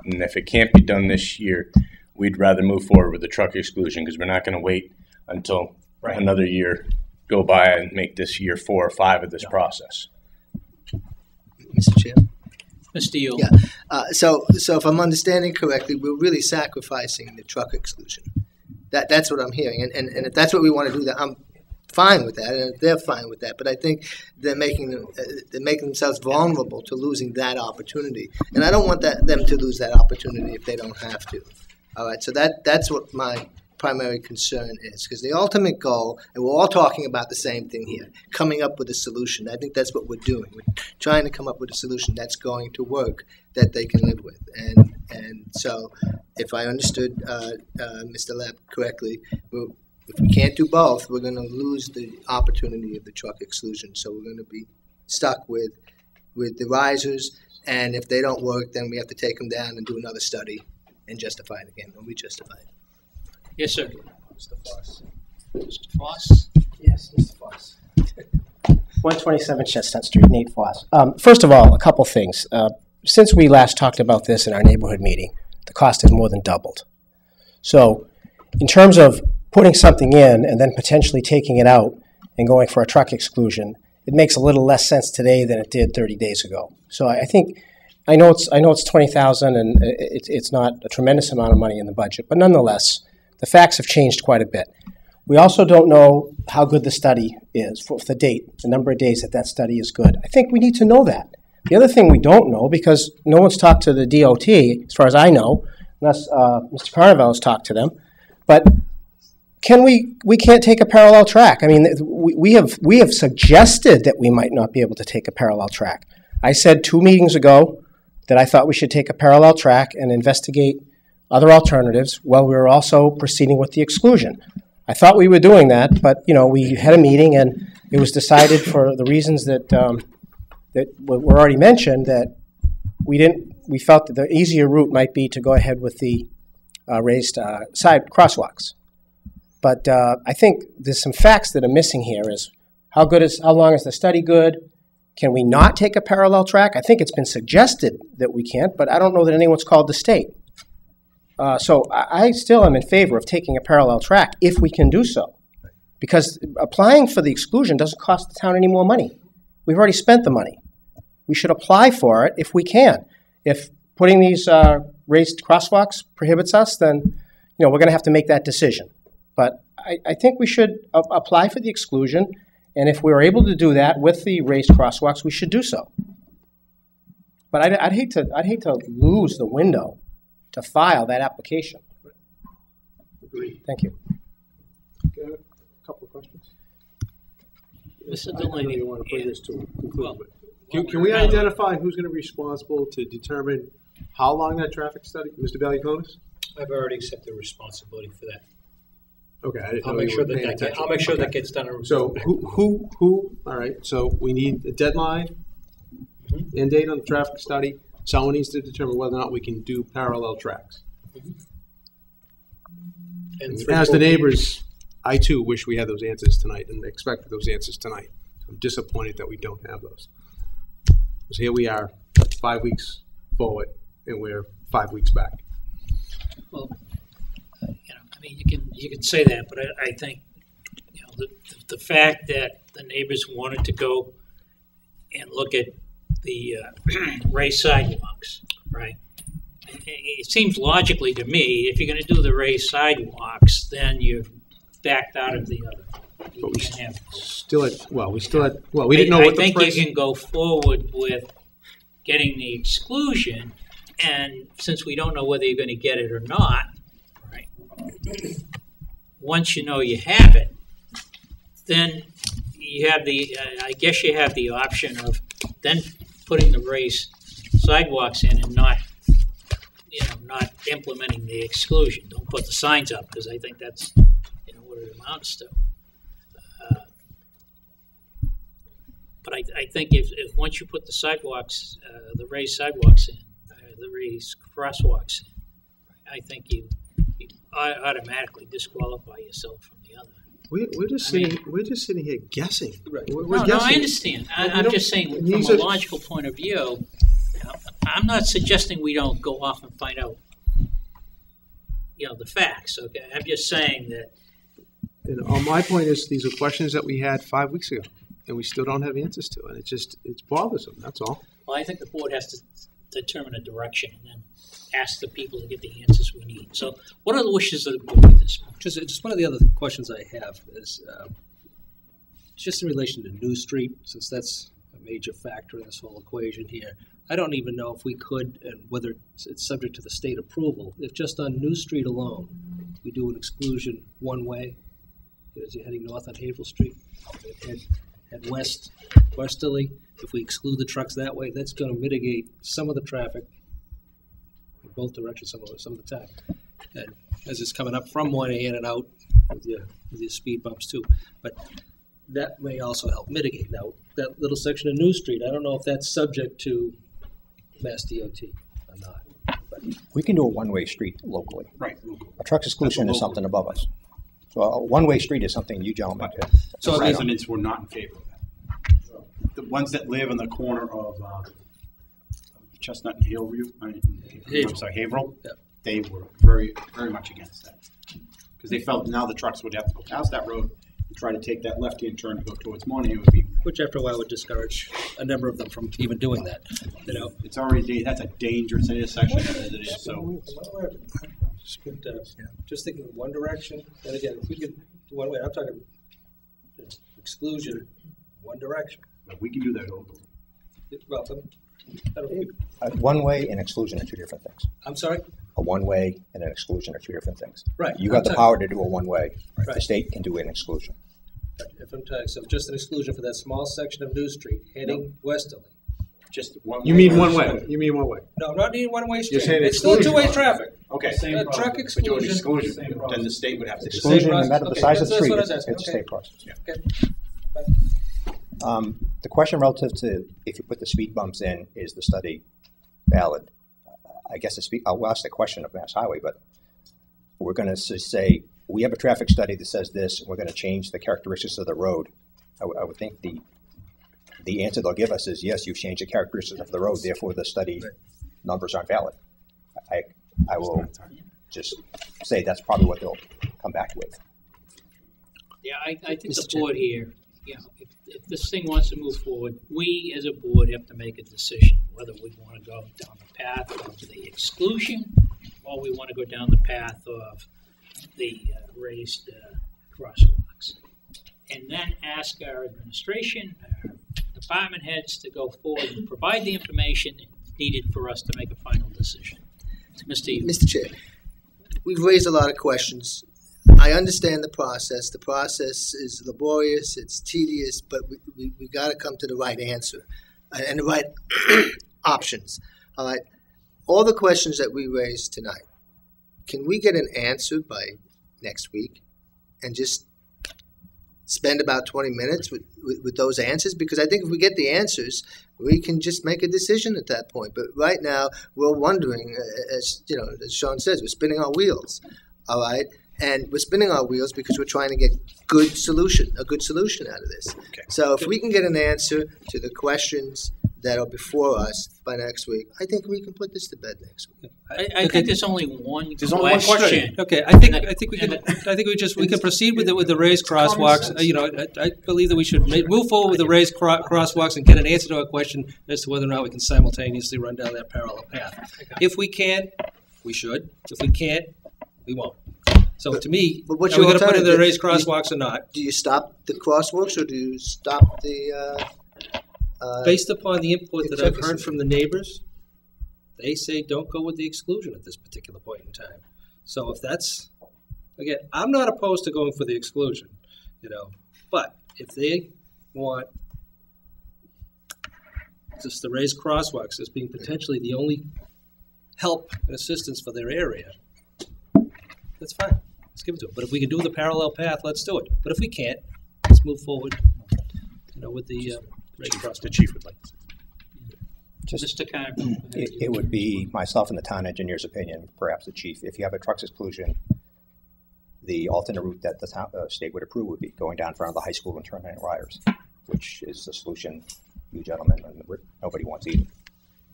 And if it can't be done this year, we'd rather move forward with the truck exclusion because we're not going to wait until another year go by and make this year 4 or 5 of this process. Mr. Chair? Mr. Yule. Yeah. So if I'm understanding correctly, we're really sacrificing the truck exclusion. That's what I'm hearing. And if that's what we want to do, that I'm fine with that, and they're fine with that. But I think they're making themselves vulnerable to losing that opportunity. And I don't want them to lose that opportunity if they don't have to. All right. So that's what my primary concern is, because the ultimate goal, and we're all talking about the same thing here, coming up with a solution. I think that's what we're doing. We're trying to come up with a solution that's going to work, that they can live with. And so if I understood Mr. Lapp correctly, if we can't do both, we're going to lose the opportunity of the truck exclusion. So we're going to be stuck with the risers, and if they don't work, then we have to take them down and do another study and justify it again, and we justify it. Yes, sir. Mr. Foss. Mr. Foss? Yes, Mr. Foss. 127 Chestnut Street, Nate Foss. First of all, a couple things. Since we last talked about this in our neighborhood meeting, the cost has more than doubled. So in terms of putting something in and then potentially taking it out and going for a truck exclusion, it makes a little less sense today than it did 30 days ago. So I think, I know it's $20,000 and it's not a tremendous amount of money in the budget, but nonetheless, the facts have changed quite a bit. We also don't know how good the study is, for the date, the number of days that study is good. I think we need to know that. The other thing we don't know, because no one's talked to the DOT, as far as I know, unless Mr. Carnival has talked to them, but we can't take a parallel track. I mean, we have suggested that we might not be able to take a parallel track. I said 2 meetings ago that I thought we should take a parallel track and investigate other alternatives while we were also proceeding with the exclusion. I thought we were doing that, but we had a meeting and it was decided for the reasons that were already mentioned that we felt that the easier route might be to go ahead with the raised side crosswalks. But I think there's some facts that are missing here. Is how long is the study good? Can we not take a parallel track? I think it's been suggested that we can't, but I don't know that anyone's called the state. So I still am in favor of taking a parallel track if we can do so, because applying for the exclusion doesn't cost the town any more money. We've already spent the money. We should apply for it if we can. If putting these raised crosswalks prohibits us, then we're going to have to make that decision. But I think we should apply for the exclusion, and if we were able to do that with the raised crosswalks, we should do so. But I'd hate to lose the window to file that application. Agreed. Thank you. Okay, a couple of questions. Mr. I know Delaney. you want to bring this to conclusion, Well, can we identify who's going to be responsible to determine how long that traffic study? Mr. Valiakonis? I've already accepted responsibility for that. Okay, I didn't I'll know make you sure were paying that attention. I'll make sure Okay. that gets done. So who? All right. So we need a deadline and date on the traffic study. Someone needs to determine whether or not we can do parallel tracks. And As the neighbors, I too wish we had those answers tonight and expected those answers tonight. I'm disappointed that we don't have those. Because here we are, 5 weeks forward, and we're 5 weeks back. Well, I mean, you can say that, but I think the fact that the neighbors wanted to go and look at the raised sidewalks, right? It seems logically to me, if you're going to do the raised sidewalks, then you've backed out of the other. But we still had, we didn't know I what the think price. you can go forward with getting the exclusion, and since we don't know whether you're going to get it or not, right? Once you know you have it, then you have I guess you have the option of then putting the raised sidewalks in and not implementing the exclusion. Don't put the signs up, because I think that's what it amounts to. But I think if once you put the sidewalks, the raised sidewalks in, the raised crosswalks in, I think you automatically disqualify yourself from the other. We're just sitting here guessing. Right. We're No, guessing. I understand. I'm just saying, from a logical point of view, I'm not suggesting we don't go off and find out, the facts, okay? I'm just saying that. My point is, these are questions that we had 5 weeks ago, and we still don't have answers to, and it's bothersome, that's all. Well, I think the board has to determine a direction and then ask the people to get the answers we need. So what are the wishes of the board at this point? Just one of the other questions I have is just in relation to New Street, since that's a major factor in this whole equation here. I don't even know if we could, and whether it's subject to the state approval, if just on New Street alone, we do an exclusion one way, as you're heading north on Havel Street, head westerly. If we exclude the trucks that way, that's going to mitigate some of the traffic in both directions some of the time. And as it's coming up from 1A in and out with your speed bumps too. But that may also help mitigate. Now, that little section of New Street, I don't know if that's subject to Mass DOT or not. But we can do a one-way street locally. Right. A truck exclusion is something above us. So a one-way street is something you gentlemen could. So residents were not in favor of that. The ones that live in the corner of Chestnut and Hillview, Haverhill, Yep. they were very, very much against that. Because they felt now the trucks would have to go past that road and try to take that left-hand turn to go towards Monahan. Which after a while would discourage a number of them from even doing that. It's already, that's a dangerous intersection as it is, so. Just thinking one direction, and again, if we could do one way, I'm talking exclusion, one direction. But we can do that locally. Well, One-way and exclusion are two different things. I'm sorry? A one-way and an exclusion are two different things. Right. You got the power to do a one-way. Right. The state can do an exclusion. If I'm telling, so just an exclusion for that small section of New Street heading westerly. Just one. You mean one way? You mean one way? No, I'm not needing one-way street. saying It's still exclusion. two-way traffic. Okay. Truck But you would exclusion. exclusion, then the state would have to. Exclusion, no matter the Okay, size of the that's street, what I was it's asking. a state process. Okay. The question relative to if you put the speed bumps in, is the study valid? I guess I'll ask the question of Mass Highway, but we're going to say, we have a traffic study that says this, and we're going to change the characteristics of the road. I would think the answer they'll give us is, yes, you've changed the characteristics of the road, therefore the study numbers aren't valid. I will just say that's probably what they'll come back with. Yeah, I think the board here, if this thing wants to move forward, we as a board have to make a decision whether we want to go down the path of the exclusion or we want to go down the path of the raised crosswalks. And then ask our administration, our department heads to go forward and provide the information needed for us to make a final decision. Mr. Chair, we've raised a lot of questions. I understand the process. The process is laborious, it's tedious, but we got to come to the right answer and the right options. All right. All the questions that we raised tonight, can we get an answer by next week and just spend about 20 minutes with those answers? Because I think if we get the answers, we can just make a decision at that point. But right now, we're wondering, as Sean says, we're spinning our wheels. All right. And we're spinning our wheels because we're trying to get a good solution out of this. Okay. So if we can get an answer to the questions that are before us by next week, I think we can put this to bed next week. I think there's only one There's only one question. Okay, I think we can proceed with the raised crosswalks. I believe that we should move forward with the raised crosswalks and get an answer to our question as to whether or not we can simultaneously run down that parallel path. If we can, we should. If we can't, we won't. So to me, but what's are we your going to put in the alternative? raised crosswalks or not? Do you stop the crosswalks or do you stop the? Based upon the input that I've heard exclusion. from the neighbors, they say don't go with the exclusion at this particular point in time. So if that's, again, I'm not opposed to going for the exclusion, but if they want just the raised crosswalks as being potentially the only help and assistance for their area, that's fine. Let's give it to them. But if we can do the parallel path, let's do it. But if we can't, let's move forward, with the raised crosswalks. The chief would like to say. Just, Mr. Carpenter. it would be myself and the town engineer's opinion, perhaps the chief, if you have a trucks exclusion, the alternate route that the state would approve would be going down in front of the high school and turning at Ryers, which is a solution you gentlemen and nobody wants either.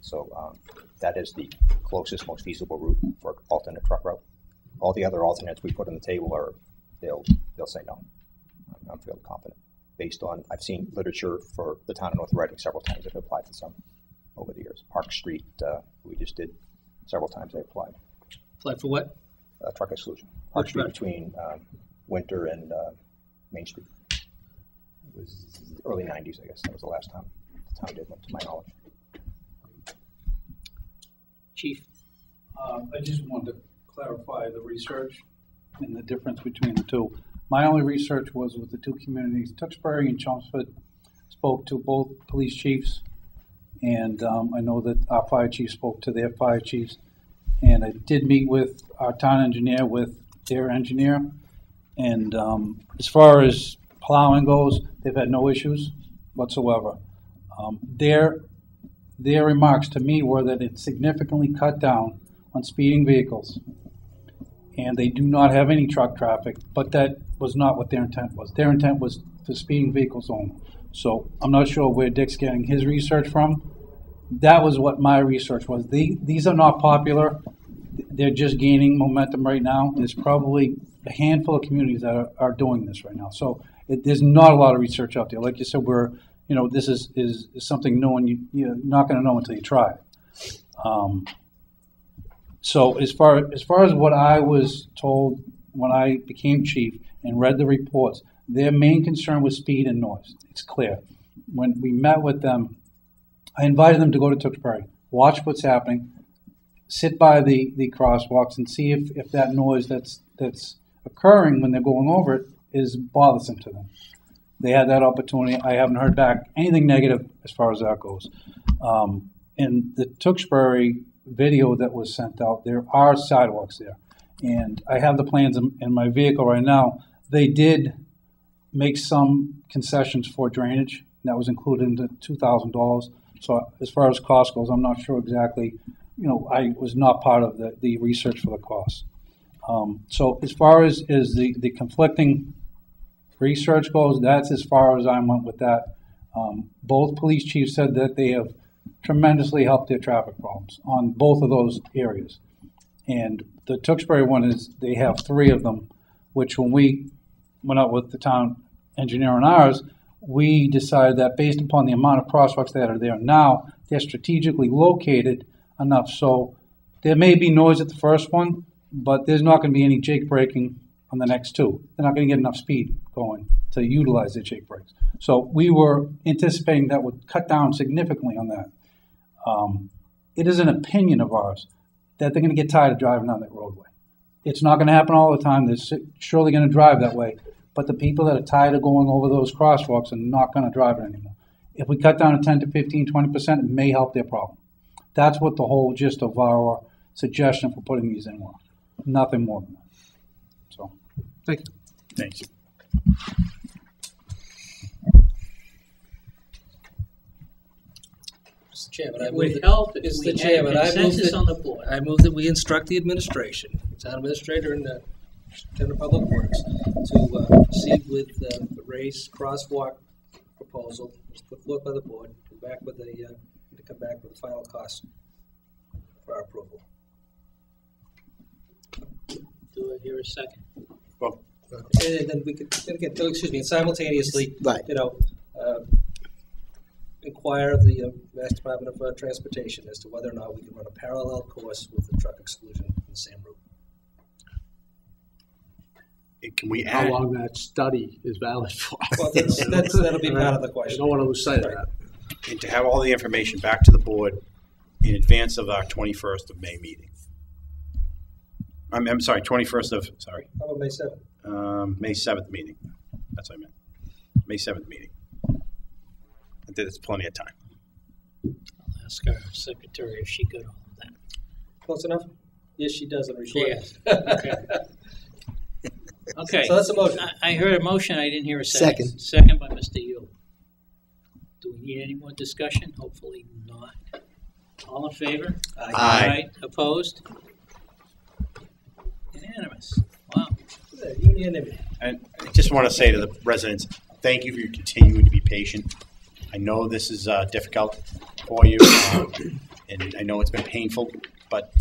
So that is the closest, most feasible route for alternate truck route. All the other alternates we put on the table are, they'll say no. I'm fairly confident. Based on, I've seen literature for the town of North Reading several times. They've applied for some over the years. Park Street, we just did several times they applied. Applied for what? Truck exclusion. Park Which Street road? between Winter and Main Street. It was early 90s, I guess. That was the last time the town did one, to my knowledge. Chief? I just wanted to clarify the research and the difference between the two. My only research was with the two communities. Tewksbury and Chelmsford spoke to both police chiefs, and I know that our fire chief spoke to their fire chiefs. And I did meet with our town engineer, with their engineer. And as far as plowing goes, they've had no issues whatsoever. Their remarks to me were that it significantly cut down on speeding vehicles. And they do not have any truck traffic, but that was not what their intent was. Their intent was for speeding vehicles only. So I'm not sure where Dick's getting his research from. That was what my research was. These are not popular. They're just gaining momentum right now. There's probably a handful of communities that are doing this right now. So there's not a lot of research out there. Like you said, this is something new, and you're not going to know until you try it. So as far as what I was told when I became chief and read the reports, their main concern was speed and noise. It's clear. When we met with them, I invited them to go to Tewksbury, watch what's happening, sit by the crosswalks and see if that noise that's occurring when they're going over it is bothersome to them. They had that opportunity. I haven't heard back anything negative as far as that goes. In the Tewksbury video that was sent out, there are sidewalks there. And I have the plans in my vehicle right now. They did make some concessions for drainage. That was included in the $2,000. So as far as cost goes, I'm not sure exactly. I was not part of the research for the cost. So as far as the conflicting research goes, that's as far as I went with that. Both police chiefs said that they have tremendously helped their traffic problems on both of those areas. And the Tewksbury one is, they have 3 of them, which when we went out with the town engineer on ours, we decided that based upon the amount of crosswalks that are there now, they're strategically located enough. So there may be noise at the first one, but there's not going to be any jake braking on the next 2. They're not going to get enough speed going to utilize their jake brakes. So we were anticipating that would cut down significantly on that. It is an opinion of ours that they're going to get tired of driving on that roadway. It's not going to happen all the time. They're surely going to drive that way. But the people that are tired of going over those crosswalks are not going to drive it anymore. If we cut down to 10 to 15, 20%, it may help their problem. That's what the whole gist of our suggestion for putting these in was. Nothing more than that. So, Thank you. Thank you. Mr. Chairman, I It move would that, help if Mr. we had Chairman, I move consensus that- on the board. I move that we instruct the administration, town administrator and the Lieutenant of Public Works, to proceed with the raised crosswalk proposal, was put forth by the board, to come back with a final cost for our approval. Do I hear a second? Well, And then we could, and again, excuse me, and simultaneously, Right. inquire of the Mass Department of Transportation as to whether or not we can run a parallel course with the truck exclusion in the same route. can we How add? long that study is valid for? Well, that'll be part of the I question. don't want to lose sight of that. And to have all the information back to the board in advance of our 21st of May meeting. I'm sorry, 21st of, sorry, How about May 7th? May 7th meeting. That's what I meant. May 7th meeting. I think that's plenty of time. I'll ask our secretary if she got all of that. Close enough? Yes, she does in her report. Yes. Okay. Okay. So that's a motion. I heard a motion. I didn't hear a second. Second. Second by Mr. Yule. Do we need any more discussion? Hopefully not. All in favor? Aye. Opposed? Unanimous. Wow. Unanimity. And I just want to say to the residents, thank you for continuing to be patient. I know this is difficult for you. and I know it's been painful, but